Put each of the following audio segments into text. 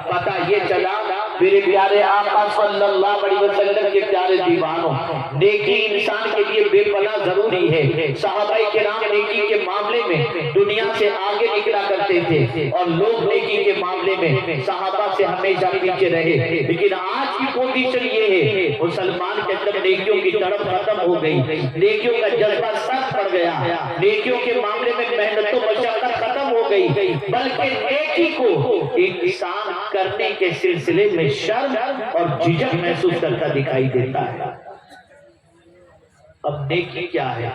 پتہ یہ چلا میرے پیارے آقا صلی اللہ علیہ وسلم کے پیارے دیوانوں، نیکی انسان کے لیے بے پناہ ضروری ہے۔ صحابہ کرام نیکی کے معاملے میں دنیا سے آگے نکلا کرتے تھے اور لوگ نیکی کے معاملے میں صحابہ سے ہمیشہ پیچھے رہے، لیکن آج کی پوزیشن یہ ہے مسلمان کے اندر نیکیوں کی طرف ختم ہو گئی، نیکیوں کا جذبہ سخت پڑ گیا، نیکیوں کے معاملے میں محنت و مشقت ختم ہو گئی، بلکہ نیکی کو انسان کرنے کے سلسلے میں شرم اور جھجک محسوس کرتا دکھائی دیتا ہے۔ اب نیکی کیا ہے؟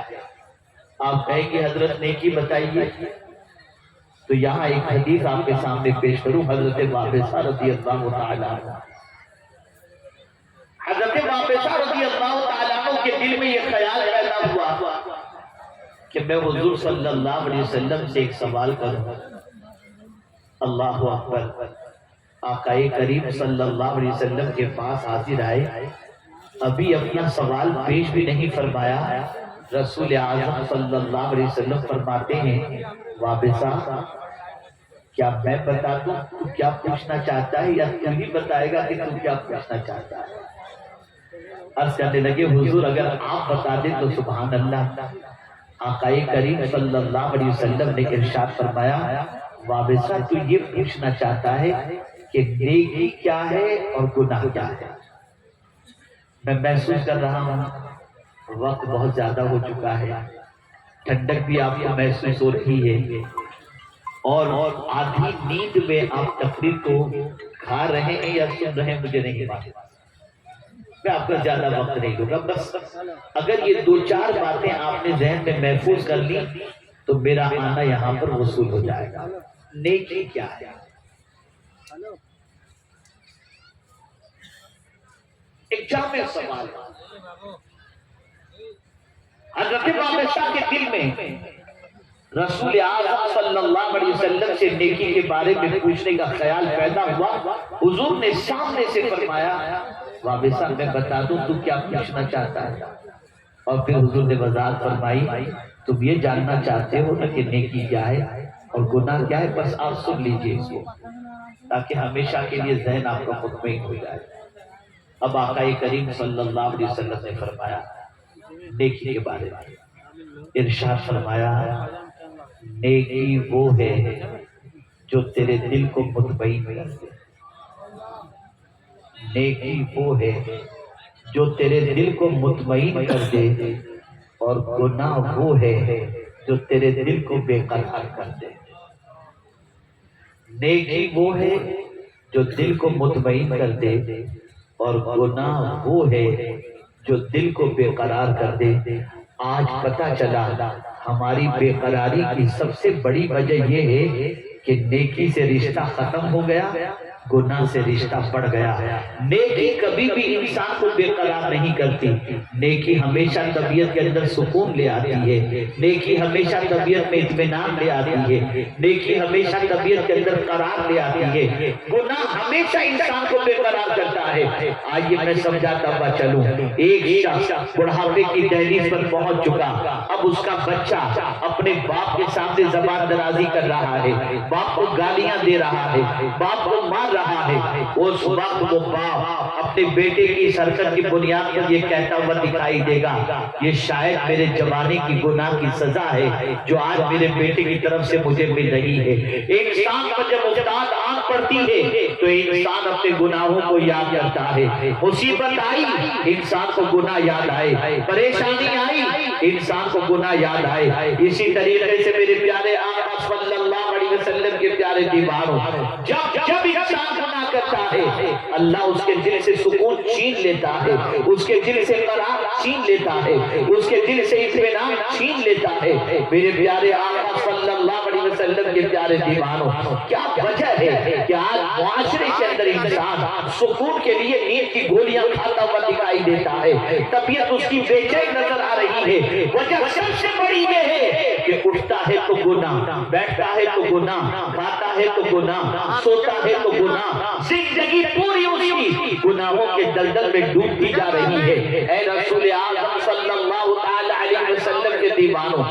آپ کہیں گے حضرت نیکی بتائیے، تو یہاں ایک حدیث آپ کے سامنے پیش کروں۔ حضرت وابصہ رضی اللہ تعالیٰ عنہ، حضرت وابصہ رضی اللہ تعالیٰ عنہ کے دل میں یہ خیال پیدا ہوا کہ میں حضور صلی اللہ علیہ وسلم سے ایک سوال کروں۔ اللہ اکبر، آقا کریم صلی اللہ علیہ وسلم کے پاس حاضر آئے، ابھی اپنا سوال پیش بھی نہیں فرمایا، رسول اعظم صلی اللہ علیہ وسلم فرماتے ہیں وابصہ کیا میں بتا دوں تو کیا پوچھنا چاہتا ہے یا تو ہی بتائے گا کہ تو کیا پوچھنا چاہتا ہے؟ عرض کرنے لگے حضور اگر آپ بتا دیں تو سبحان اللہ۔ آقا کریم صلی اللہ علیہ وسلم نے ارشاد فرمایا وابصہ تو یہ پوچھنا چاہتا ہے کہ نیکی کیا ہے اور گناہ کیا ہے؟ میں محسوس کر رہا ہوں وقت بہت زیادہ ہو چکا ہے، ٹھنڈک بھی آپ کو محسوس ہو رہی ہے اور آدھی نیند میں آپ تقریر کو کھا رہے ہیں یا سن رہے ہیں مجھے نہیں معلوم۔ میں آپ کا زیادہ وقت نہیں لوں گا، بس اگر یہ دو چار باتیں آپ نے ذہن میں محفوظ کر لی تو میرا آنا یہاں پر وصول ہو جائے گا۔ نیکی کیا ہے؟ ایک جامع سوال۔ حضرت وابصہ کے دل میں رسول اعظم صلی اللہ علیہ وسلم سے نیکی کے بارے میں پوچھنے کا خیال پیدا ہوا۔ حضور نے سامنے سے فرمایا وابصہ میں بتا دوں تو کیا پوچھنا چاہتا ہے؟ اور پھر حضور نے وضاحت فرمائی تم یہ جاننا چاہتے ہو نا کہ نیکی کیا ہے اور گناہ کیا ہے، بس آپ سن لیجئے اس کو تاکہ ہمیشہ کے لیے ذہن آپ کا مطمئن ہو جائے۔ اب آقا کریم صلی اللہ علیہ وسلم نے فرمایا نیکی کے بارے میں، ارشاد فرمایا نیکی وہ ہے جو تیرے دل کو مطمئن کر دے، نیکی وہ ہے جو تیرے دل کو مطمئن کر دے، اور گناہ وہ ہے جو تیرے دل کو بے قرار کر دے۔ نیکی وہ ہے جو دل کو مطمئن کر دے اور گناہ وہ ہے جو دل کو بے قرار کر دے۔ آج پتہ چلا ہماری بے قراری کی سب سے بڑی وجہ یہ ہے کہ نیکی سے رشتہ ختم ہو گیا، گناہ سے رشتہ بڑھ گیا۔ نیکی کبھی بھی انسان کو بے قرار نہیں کرتی، نیکی ہمیشہ طبیعت کے اندر سکون لے آتی ہے، نیکی ہمیشہ طبیعت میں اطمینان لے آتی ہے، نیکی ہمیشہ طبیعت کے اندر قرار لے آتی ہے۔ گناہ ہمیشہ انسان کو بے قرار کرتا ہے۔ آئیے میں سمجھاتا ہوا چلوں، ایک شخص بڑھاپے کی دہلیز پر پہنچ چکا، اب اس کا بچہ اپنے باپ کے سامنے زبان درازی کر رہا ہے، باپ کو گالیاں دے رہا ہے، باپ کو مار رہا ہے۔ اس وقت وہ باپ اپنے بیٹے کی حرکت کی بنیاد پر یہ کہتا ہوا دکھائی دے گا یہ شاید میرے جوانی کی گناہ کی سزا ہے جو آج میرے بیٹے کی طرف سے مجھے مل رہی ہے۔ ایک انسان پر جب استاد آنکھ پڑتی ہے تو انسان اپنے گناہوں کو یاد کرتا ہے، مصیبت آئی انسان کو گناہ یاد آئے، پریشانی آئی انسان کو گناہ یاد آئے۔ اسی طریقے سے میرے پیارے آقا صلی اللہ علیہ وسلم کے پیارے دیوانوں، جب انسان گناہ کرتا ہے اللہ اس کے دل سے سکون چھین لیتا ہے، اس کے دل سے قرار چھین لیتا ہے، اس کے دل سے اطمینان چھین لیتا ہے۔ میرے پیارے آقا صلی اللہ علیہ وسلم کے پیارے دیوانوں، کیا وجہ ہے کہ آج معاشرے کے اندر انسان سکون کے لیے نیند کی گولیاں کھاتا ہوا دکھائی دیتا ہے، طبیعت اس کی بے چین نظر آ رہی ہے۔ وجہ سب سے بڑی یہ ہے کہ اٹھتا ہے تو گناہ، بیٹھتا ہے تو گناہ، کھاتا ہے تو گناہ، سوتا ہے تو گناہ، زندگی پوری اس کی گناہوں کے دلدل میں ڈوبتی جا رہی ہے۔ اے رسول اعظم صلی اللہ تعالی علیہ وسلم کے دیوانوں،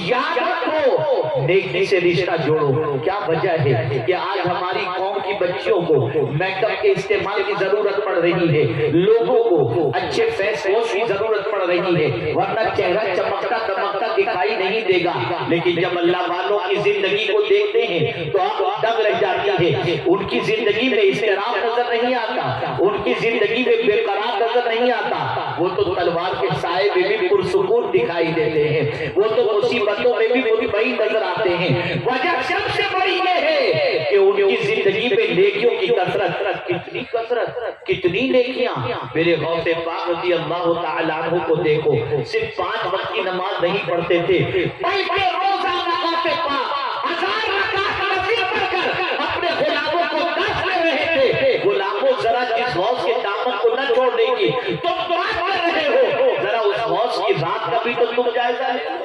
یاد رکھو نیکی سے رشتہ جوڑو۔ کیا وجہ ہے کہ آج ہماری قوم کی بچیوں کو میک اپ کے استعمال کی ضرورت پڑ رہی ہے، لوگوں کو اچھے فیس واش کی ضرورت پڑ رہی ہے، ورنہ چہرہ چمکتا دمکتا دکھائی نہیں دے گا۔ لیکن جب اللہ والوں کی زندگی کو دیکھتے ہیں تو آپ دنگ رہ جاتی ہے۔ ان کی زندگی میں اضطراب نظر نہیں آتا، ان کی زندگی میں بے قرار نظر نہیں آتا، وہ تو تلوار کے سائے میں بھی پرسکون دکھائی دیتے ہیں، وہ تو مصیبتوں میں بھی مطمئن نظر آتے ہیں۔ وجہ سب سے بڑی یہ ہے کہ ان کی زندگی میں نیکیوں کی کثرت، کتنی کثرت، کتنی نیکیاں۔ میرے غوث پاک رضی اللہ تعالیٰ عنہ کو دیکھو، صرف 5 وقت کی نماز نہیں پڑھتے تھے، بلکہ روزانہ غوث پاک 1000 رکعت نفل پڑھ کر اپنے غلاموں کو دس لے رہے تھے۔ غلاموں ذرا جس غوث کے دامن کو نہ چھوڑنے کی تم دعا کر رہے ہو، ذرا اس غوث کی ذات کا بھی تو تم جائزہ لے۔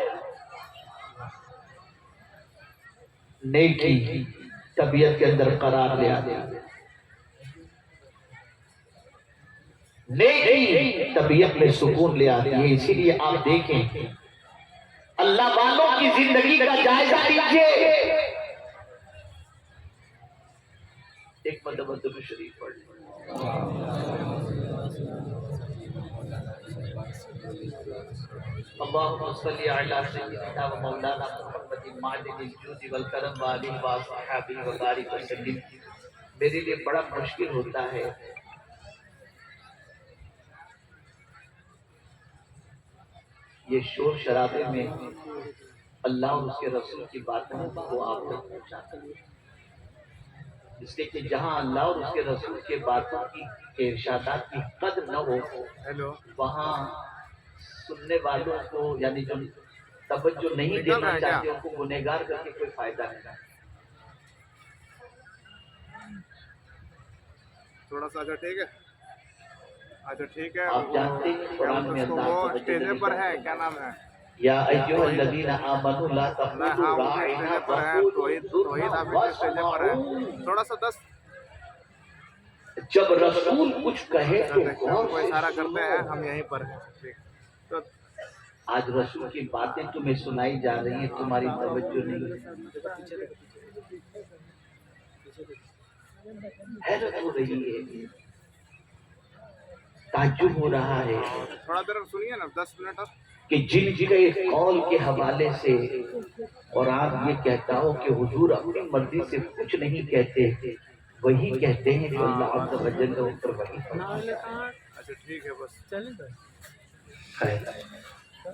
نیکی طبیعت کے اندر قرار لے آتی ہے، نیکی طبیعت میں سکون لے آتی ہے۔ اسی لیے آپ دیکھیں اللہ والوں کی زندگی کا جائزہ لیجئے۔ ایک مرتبہ درود شریف پڑھ لیں۔ اللہم صلی علی سیدنا و مولانا محمد معدن الجود والکرم وآلہ وصحبہ وبارک وسلم۔ میرے لیے بڑا مشکل ہوتا ہے یہ شور شرابے میں اللہ اور اس کے رسول کی باتوں کو آپ تک پہنچاتا ہے، اس لیے کہ جہاں اللہ اور اس کے رسول کے باتوں کی ارشادات کی قدر نہ ہو، وہاں سننے والوں کو یعنی جو توجہ نہیں دینا چاہتے ان کو گنہگار کر کے کوئی فائدہ نہیں۔ تھوڑا سا اچھا ٹھیک ہے، اچھا ٹھیک ہے۔ آپ جانتے ہیں قرآن میں وہ اسٹیج پر ہے، کیا نام ہے؟ یا ایھا الذین آمنوا لا تقولوا راعنا توحید آپ اسٹیج پر ہے، تھوڑا سا 10 جب رسول کچھ کہے تو غور کوئی سے اشارہ کرتے ہیں، سنو۔ ہم یہیں پر ہیں۔ ٹھیک تو آج رسول کی باتیں تمہیں سنائی جا رہی ہیں، تمہاری توجہ نہیں، حیرت ہو رہی ہے، تعجب ہو رہا ہے تھوڑا دیر سنیے نا، 10 منٹ اب۔ کہ جن کے قول کے حوالے سے قرآن یہ کہتا ہو کہ حضور اپنی مرضی سے کچھ نہیں کہتے، وہی کہتے ہیں جو اللہ عز و جل ان پر وحی فرماتا ہے۔ اچھا ٹھیک ہے، بس خیر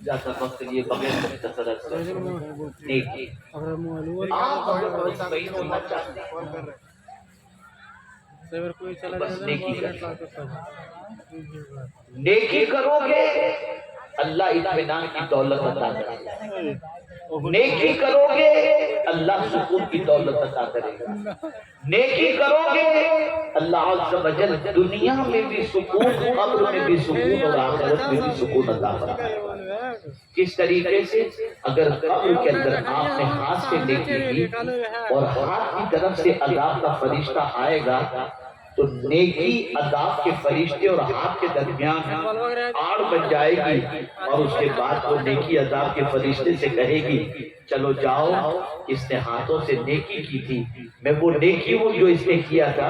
زیادہ وقت لیے بغیر مختصر نیکی آپ اگر مطمئن ہونا چاہتے ہیں بس نیکی کریں، نیکی کرو گے اللہ اطمینان کی دولت عطا کرے گا، نیکی کرو گے اللہ سکون کی دولت عطا کرے گا، نیکی کرو گے اللہ عز و جل دنیا میں بھی سکون، قبر میں بھی سکون اور آخرت میں بھی سکون عطا فرمائے گا۔ کس طریقے سے؟ اگر قبر کے اندر آپ نے ہاتھ سے نیکی کی اور ہاتھ کی طرف سے عذاب کا فرشتہ آئے گا تو نیکی عذاب کے فرشتے اور ہاتھ کے درمیان آڑ بن جائے گی، اور اس کے بعد وہ نیکی عذاب کے فرشتے سے کہے گی چلو جاؤ، اس نے ہاتھوں سے نیکی کی تھی، میں وہ نیکی ہوں جو اس نے کیا تھا،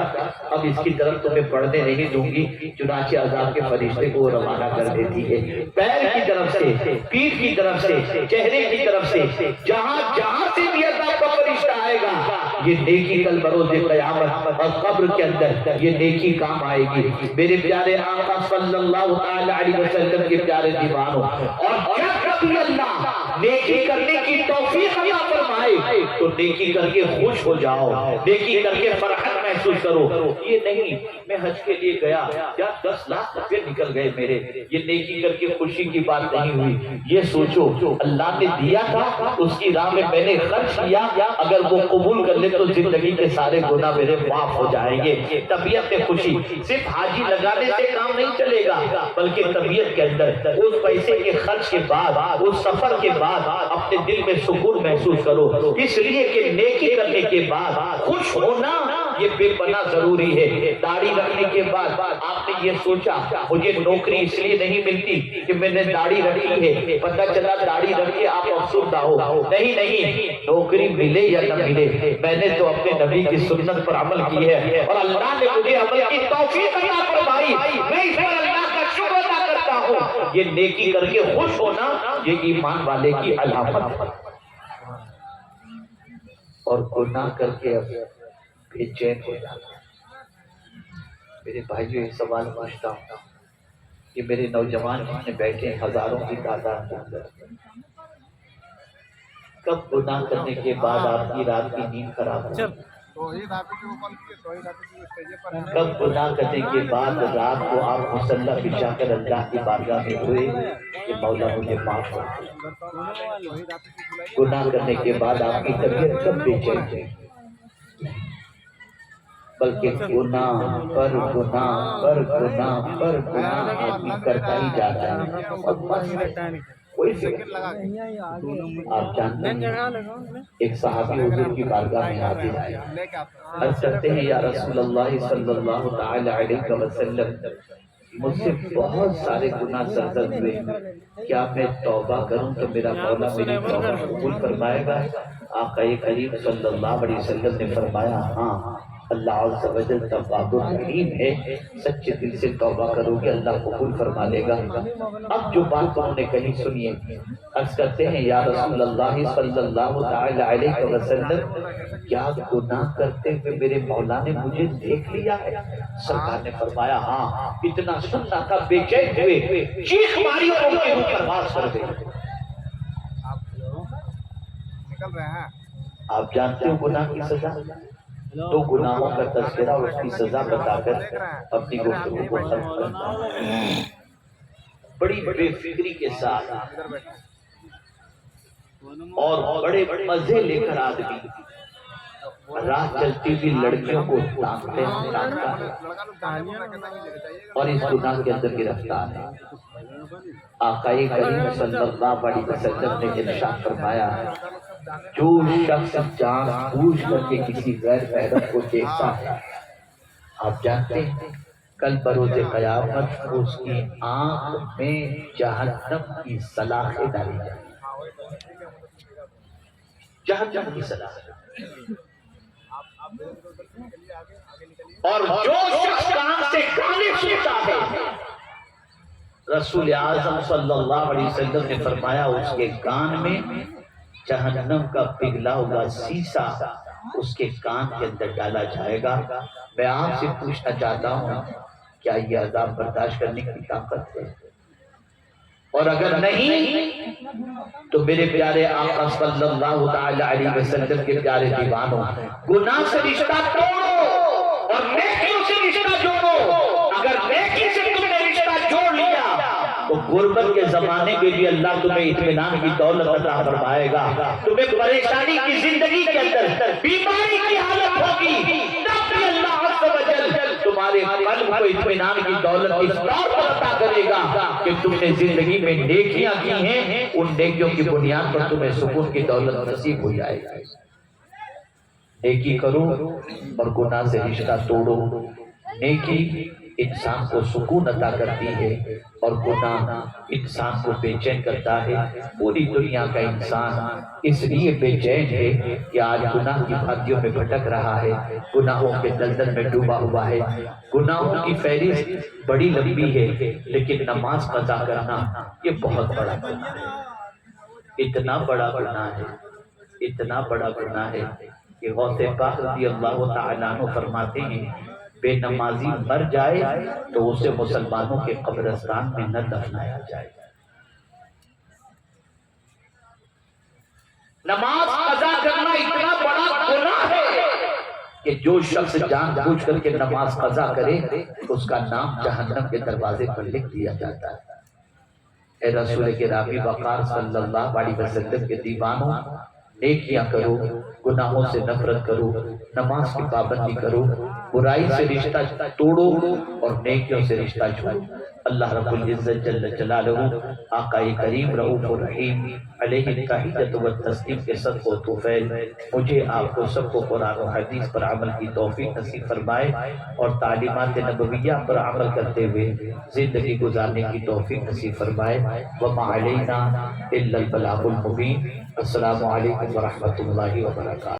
اب اس کی طرف تمہیں پڑھنے نہیں دوں گی، چنانچہ عذاب کے فرشتے کو روانہ کر دیتی ہے۔ پیر کی طرف سے، پیٹھ کی طرف سے، چہرے کی طرف سے، جہاں جہاں سے بھی عذاب کا فرشتہ آئے گا، یہ نیکی کل بروز قیامت اور قبر کے اندر یہ نیکی کام آئے گی۔ میرے پیارے آقا صلی اللہ علیہ وسلم کے پیارے دیوانوں، اور جب کبھی اللہ نیکی کرنے کی توفیق عطا فرمائے تو نیکی کر کے خوش ہو جاؤ، نیکی کر کے فرحت محسوس کرو۔ یہ نہیں میں حج کے لیے گیا یا 10 لاکھ روپے نکل گئے میرے، یہ نیکی کر کے خوشی کی بات نہیں ہوئی۔ یہ سوچو اللہ نے دیا تھا، اس کی راہ میں میں نے خرچ کیا، اگر وہ قبول کر لے تو زندگی کے سارے گناہ میرے معاف ہو جائیں گے۔ طبیعت میں خوشی صرف حاجی لگانے سے کام نہیں چلے گا، بلکہ طبیعت کے اندر اس پیسے کے خرچ کے بعد، اس سفر کے بعد اپنے دل میں سکون محسوس کرو، اس لیے کہ نیکی کرنے کے بعد خوش ہونا یہ بے پناہ ضروری ہے۔ داڑھی رکھنے کے بعد آپ نے یہ سوچا مجھے نوکری اس لیے نہیں ملتی کہ میں نے داڑھی رکھی ہے، پتہ چلا داڑھی رکھ کے آپ افسردہ ہو، نہیں، نوکری ملے یا نہ ملے میں نے تو اپنے نبی کی سنت پر عمل کی ہے اور اللہ نے مجھے عمل کی توفیق عطا فرمائی، میں اس پر اللہ کا شکر ادا کرتا ہوں۔ یہ نیکی کر کے خوش ہونا یہ ایمان والے کی علامت ہے، اور گناہ کر کے اب بے چین ہو جاتا۔ میرے بھائیوں یہ سوال پوچھتا ہوں کہ میرے نوجوان جتنے بیٹھے ہزاروں کی تعداد کے اندر، کب گناہ کرنے کے بعد آپ کی رات کی نیند خراب ہو؟ کب گناہ کرنے کے بعد رات کو آپ مصلی بچھا کر اللہ کی بارگاہ میں ہوئے کہ مولا مجھے معاف کر؟ گناہ کرنے کے بعد آپ کی طبیعت کب بے چین ہے؟ بلکہ گناہ پر گناہ پر گناہ پر گناہ آدمی کرتا ہی جاتا ہے اور بس کوئی فکر۔ آپ جانتے ہیں ایک صحابی حضور کی بارگاہ میں حاضر آئے، عرض کرتے ہیں یا رسول اللہ صلی اللہ تعالی علیہ وسلم مجھ سے بہت سارے گناہ سرزد ہوئے، کیا میں توبہ کروں تو میرا مولا میری توبہ قبول فرمائے گا؟ آقا کریم صلی اللہ علیہ وسلم نے فرمایا ہاں، اللہ عز و جل تواب الرحیم ہے، سچے دل سے توبہ کرو گے اللہ قبول فرما لے گا۔ اب جو بات انہوں نے کہی سنیے، عرض کرتے ہیں یا رسول اللہ صلی اللہ تعالی علیہ وسلم کیا گناہ کرتے ہوئے میرے مولا نے مجھے دیکھ لیا ہے؟ سرکار نے فرمایا ہاں، اتنا سننا تھا بے چین ہوئے، چیخ ماری اور ان کے اوپر پرواز کر گئے۔ آپ جانتے ہو گناہ کی سزا؟ دو گناہوں کا تذکرہ اور اس کی سزا بتا کر اپنی گفتگو کو ختم کرتا ہوں۔ بڑی بے فکری کے ساتھ اور بڑے مزے لے کر آدمی راہ چلتی ہوئی لڑکیوں کو تانتے ہیں اور اس گناہ کے اندر گرفتار ہے۔ آقا کریم صلی اللہ علیہ وسلم نے ارشاد فرمایا جو شخص جان بوجھ کر کے کسی غیر محرم کو دیکھتا ہے، آپ جانتے ہیں کل بروز قیامت اس کی آنکھ میں جہنم کی سلاخیں ڈالی جائیں گی، جہنم کی سلاخیں۔ اور جو شخص کان سے گانے سنتا ہے، رسول اعظم صلی اللہ علیہ وسلم نے فرمایا اس کے کان میں جہنم کا پگھلا ہوا سیسا اس کے کان کے اندر ڈالا جائے گا۔ میں آپ سے پوچھنا چاہتا ہوں کیا یہ عذاب برداشت کرنے کی طاقت ہے؟ اور اگر نہیں تو میرے پیارے آقا صلی اللہ تعالی علیہ وسلم کے پیارے دیوانوں، گناہ سے رشتہ توڑو اور نیکیوں سے رشتہ جوڑو۔ اگر نیکی سے تم نے رشتہ جوڑ لیا تو غربت کے زمانے میں بھی اللہ تمہیں اطمینان کی دولت عطا فرمائے گا۔ تمہیں پریشانی کی زندگی کے اندر بیماری کی حالت ہوگی، تب بھی اللہ عز و جل تمہارے قلب کو اطمینان کی دولت اس طور پر عطا کرے گا کہ تم نے زندگی میں نیکیاں کی ہیں، ان نیکیوں کی بنیاد پر تمہیں سکون کی دولت نصیب ہو جائے گی۔ نیکی کرو اور گناہ سے رشتہ توڑو۔ نیکی انسان کو سکون عطا کرتی ہے اور گناہ انسان کو بے چین کرتا ہے۔ پوری دنیا کا انسان اس لیے بے چین ہے کہ آج گناہ کی بھاتیوں میں بھٹک رہا ہے، گناہوں کے دلدل میں ڈوبا ہوا ہے۔ گناہوں کی فہرست بڑی لمبی ہے، لیکن نماز قضا کرنا یہ بہت بڑا گناہ ہے، اتنا بڑا گناہ ہے، اتنا بڑا گناہ ہے کہ غوث پاک رضی اللہ تعالیٰ عنہ فرماتے ہیں بے نمازی مر جائے تو اسے مسلمانوں کے قبرستان میں نہ دفنایا جائے۔ نماز قضا کرنا اتنا بڑا گناہ ہے کہ جو شخص جان بوجھ کر کے نماز قضا کرے اس کا نام جہنم کے دروازے پر لکھ دیا جاتا ہے۔ اے رسول گرامی وقار صلی اللہ علیہ وسلم کے دیوانوں، نیکیاں کرو گناہوں سے نفرت کرو، نماز کی پابندی کرو، برائی سے رشتہ توڑو اور نیکیوں سے رشتہ جوڑو۔ اللہ رب العزت جل جلالہ آقا کریم رؤوف الرحیم علیہ التحیۃ والتسلیم کے صدق و طفیل مجھے آپ کو سب کو قرآن و حدیث پر عمل کی توفیق نصیب فرمائے اور تعلیمات نبویہ پر عمل کرتے ہوئے زندگی گزارنے کی توفیق نصیب فرمائے۔ وما علینا الا البلاغ المبین۔ السلام علیکم ورحمۃ اللہ وبرکاتہ۔